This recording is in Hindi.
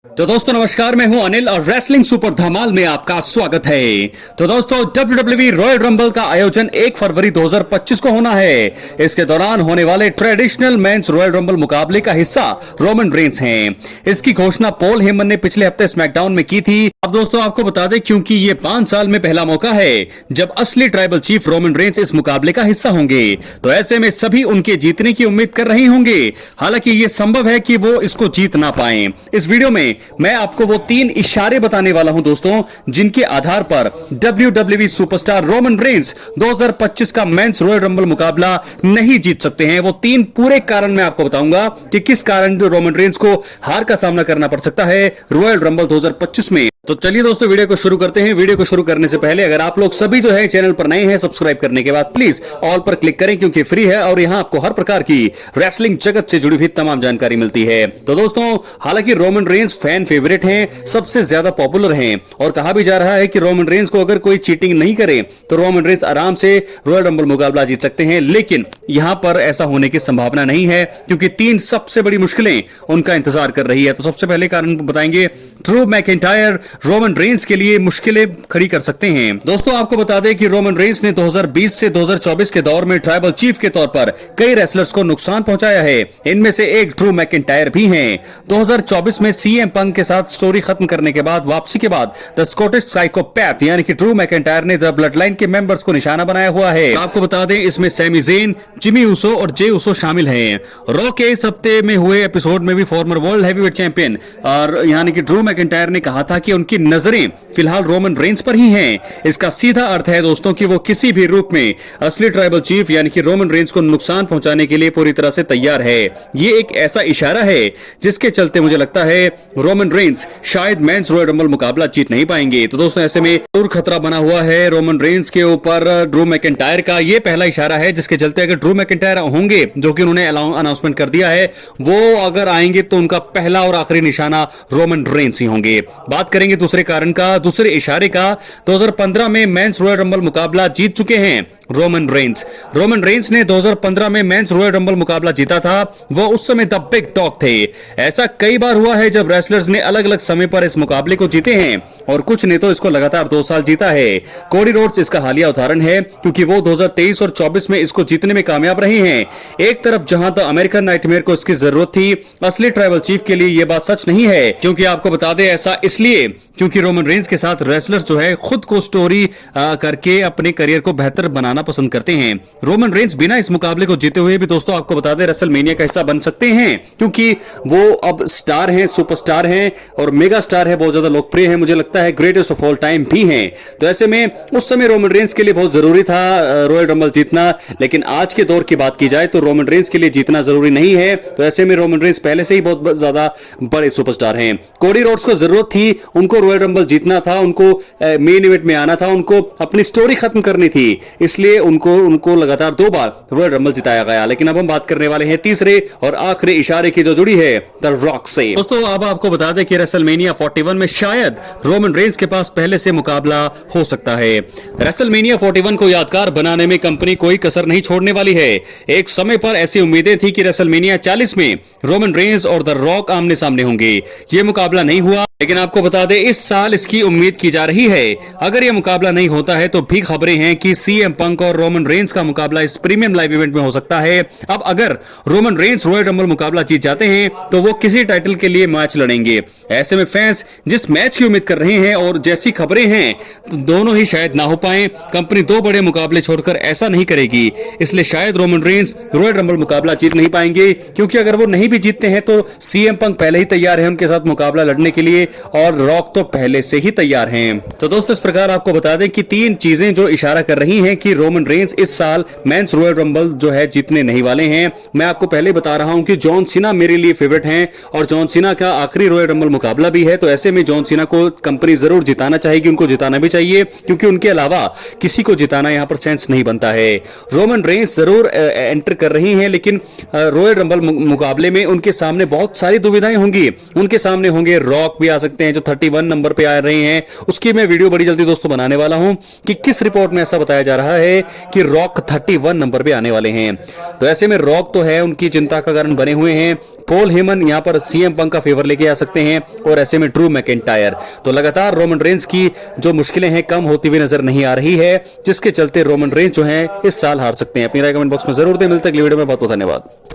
तो दोस्तों नमस्कार, मैं हूं अनिल और रेसलिंग सुपर धमाल में आपका स्वागत है। तो दोस्तों WWE रॉयल रंबल का आयोजन 1 फरवरी 2025 को होना है। इसके दौरान होने वाले ट्रेडिशनल मेंस रॉयल रंबल मुकाबले का हिस्सा रोमन रेंस हैं। इसकी घोषणा पॉल हेमन ने पिछले हफ्ते स्मैकडाउन में की थी। अब दोस्तों आपको बता दें, क्योंकि ये 5 साल में पहला मौका है जब असली ट्राइबल चीफ रोमन रेंस इस मुकाबले का हिस्सा होंगे, तो ऐसे में सभी उनके जीतने की उम्मीद कर रहे होंगे। हालांकि ये संभव है कि वो इसको जीत ना पाए। इस वीडियो में मैं आपको वो 3 इशारे बताने वाला हूं दोस्तों, जिनके आधार पर WWE सुपरस्टार रोमन रेंस 2025 का मेंस रॉयल रंबल मुकाबला नहीं जीत सकते हैं। वो 3 पूरे कारण मैं आपको बताऊंगा कि किस कारण रोमन रेंस को हार का सामना करना पड़ सकता है रॉयल रंबल 2025 में। तो चलिए दोस्तों वीडियो को शुरू करते हैं। वीडियो को शुरू करने से पहले अगर आप लोग सभी जो है चैनल पर नए हैं, सब्सक्राइब करने के बाद प्लीज ऑल पर क्लिक करें, क्योंकि फ्री है और यहां आपको हर प्रकार की रेसलिंग जगत से जुड़ी हुई तमाम जानकारी मिलती है। तो दोस्तों हालांकि रोमन रेंस फैन फेवरेट हैं, सबसे ज्यादा पॉपुलर हैं और कहा भी जा रहा है कि रोमन रेंस को अगर कोई चीटिंग नहीं करे तो रोमन रेंस आराम से रॉयल रंबल मुकाबला जीत सकते हैं। लेकिन यहां पर ऐसा होने की संभावना नहीं है, क्योंकि 3 सबसे बड़ी मुश्किलें उनका इंतजार कर रही है। तो सबसे पहले कारण बताएंगे, ड्रू मैकिंटायर रोमन रेंस के लिए मुश्किलें खड़ी कर सकते हैं। दोस्तों आपको बता दें कि रोमन रेंस ने 2020 से 2024 के दौर में ट्राइबल चीफ के तौर पर कई रेसलर्स को नुकसान पहुंचाया है। इनमें से एक ड्रू मैकिंटायर भी हैं। 2024 में सीएम पंक के साथ स्टोरी खत्म करने के बाद वापसी के बाद द स्कॉटिश साइकोपैथ यानी कि ड्रू मैकिंटायर ने द ब्लड लाइन के मेंबर्स को निशाना बनाया हुआ है। आपको बता दें इसमें सैमी ज़ेन, जिमी ऊसो और जे ऊसो शामिल हैं। रॉ के इस हफ्ते में हुए एपिसोड में भी फॉर्मर वर्ल्ड हैवीवेट चैंपियन और यानी कि ड्रू मैकिंटायर ने कहा था कि उनकी नजरें फिलहाल रोमन रेंस पर ही हैं। इसका सीधा अर्थ है दोस्तों कि वो किसी भी रूप में असली ट्राइबल चीफ यानी कि रोमन रेंस को नुकसान पहुंचाने के लिए पूरी तरह से तैयार है। ये एक ऐसा इशारा है जिसके चलते मुझे लगता है रोमन रेंस शायद मेंस रॉयल रंबल मुकाबला जीत नहीं पाएंगे। तो दोस्तों ऐसे में और खतरा बना हुआ है रोमन रेंस के ऊपर ड्रू मैकिंटायर का। ये पहला इशारा है जिसके चलते अगर ड्रू मैकिंटायर होंगे, जो कि उन्होंने अनाउंसमेंट कर दिया है, वो अगर आएंगे तो उनका पहला और आखिरी निशाना रोमन रेंस ही होंगे। बात करेंगे दूसरे कारण का, दूसरे इशारे का। 2015 में मेंस रॉयल रंबल मुकाबला जीत चुके हैं रोमन रेंस। रोमन रेंस ने 2015 में मेंस रॉयल रंबल मुकाबला जीता था। वो उस समय द बिग डॉग थे। ऐसा कई बार हुआ है जब रेसलर्स ने अलग अलग समय पर इस मुकाबले को जीते हैं और कुछ ने तो इसको लगातार 2 साल जीता है। कोडी रोड्स इसका हालिया उदाहरण है, क्योंकि वो 2023 और 24 में इसको जीतने में कामयाब रहे हैं। एक तरफ जहां द अमेरिकन नाइटमेयर को इसकी जरूरत थी, असली ट्राइबल चीफ के लिए यह बात सच नहीं है। क्योंकि आपको बता दें ऐसा इसलिए क्योंकि रोमन रेंस के साथ रेसलर्स जो है खुद को स्टोरी करके अपने करियर को बेहतर बनाना पसंद करते हैं। रोमन रेंस बिना इस मुकाबले को जीते हुए भी दोस्तों आपको बता दें रेसलमेनिया का हिस्सा बन सकते हैं, क्योंकि वो अब स्टार हैं, सुपरस्टार हैं और मेगा स्टार है, बहुत ज्यादा लोकप्रिय है, मुझे लगता है ग्रेटेस्ट ऑफ ऑल टाइम भी हैं। तो ऐसे में उस समय रोमन रेंस के लिए बहुत जरूरी था रॉयल रंबल जीतना, लेकिन आज के दौर की बात की जाए तो रोमन रेंस के लिए जीतना जरूरी नहीं है। तो ऐसे में रोमन रेंस पहले से ही बहुत ज्यादा बड़े सुपरस्टार हैं। कोडी रोड्स को जरूरत थी, उनको रॉयल रंबल जीतना था, उनको मेन इवेंट में आना था, उनको अपनी स्टोरी खत्म करनी थी, इसलिए उनको लगातार 2 बार रॉयल रंबल जिताया गया। लेकिन अब हम बात करने वाले हैं तीसरे और आखिरी इशारे की, जो जुड़ी है द रॉक से। दोस्तों अब आपको बता दें कि रेसलमेनिया 41 में शायद रोमन रेंस के पास पहले से मुकाबला हो सकता है। रेसलमेनिया 41 को यादगार बनाने में कंपनी कोई कसर नहीं छोड़ने वाली है। एक समय पर ऐसी उम्मीदें थी कि रेसलमेनिया 40 में रोमन रेंस और द रॉक आमने सामने होंगे। यह मुकाबला नहीं हुआ, लेकिन आपको बता दें इस साल इसकी उम्मीद की जा रही है। अगर यह मुकाबला नहीं होता है तो भी खबरें हैं कि सीएम पंक और रोमन रेंस का मुकाबला इस प्रीमियम लाइव इवेंट में हो सकता है। अब अगर रोमन रेंस रॉयल रंबल मुकाबला जीत जाते हैं तो वो किसी टाइटल के लिए मैच लड़ेंगे। ऐसे में फैंस जिस मैच की उम्मीद कर रहे हैं और जैसी खबरें हैं तो दोनों ही शायद ना हो पाए। कंपनी 2 बड़े मुकाबले छोड़कर ऐसा नहीं करेगी, इसलिए शायद रोमन रेंस रॉयल रंबल मुकाबला जीत नहीं पाएंगे। क्योंकि अगर वो नहीं भी जीतते हैं तो सीएम पंक पहले ही तैयार है उनके साथ मुकाबला लड़ने के लिए और रॉक तो पहले से ही तैयार हैं। तो दोस्तों इस प्रकार आपको बता दें कि 3 चीजें जो इशारा कर रही हैं कि रोमन रेंस इस साल मेंस रॉयल रंबल जो है जीतने नहीं वाले हैं। मैं आपको पहले बता रहा हूं कि जॉन सीना मेरे लिए फेवरेट हैं और जॉन सीना का आखिरी रॉयल रंबल मुकाबला भी है। तो ऐसे में जॉन सीना को कंपनी जरूर जिताना चाहेगी, उनको जिताना भी चाहिए, क्योंकि उनके अलावा किसी को जिताना यहां पर सेंस नहीं बनता है। रोमन रेंस जरूर एंटर कर रही हैं, लेकिन रॉयल रंबल मुकाबले में उनके सामने बहुत सारी दुविधाएं होंगी। उनके सामने होंगे रॉक भी आ सकते हैं जो 31 नंबर पे आ रहे हैं। उसकी मैं वीडियो बड़ी जल्दी दोस्तों बनाने वाला हूं कि किस रिपोर्ट में ऐसा बताया जा रहा है है कि रॉक 31 नंबर पे आने वाले हैं। तो ऐसे में रॉक तो है उनकी चिंता का कारण बने हुए हैं। पॉल हेमन यहां पर सीएम पंक का फेवर लेके आ सकते हैं और ऐसे में ड्रू मैकेंटायर। तो लगातार रोमन रेंज की जो मुश्किलें हैं कम होती हुई नजर नहीं आ रही है, जिसके चलते रोमन रेंज जो है इस साल हार सकते हैं। अपनी राय कमेंट बॉक्स में जरूर दें। मिलते हैं अगली वीडियो में। बहुत बहुत धन्यवाद।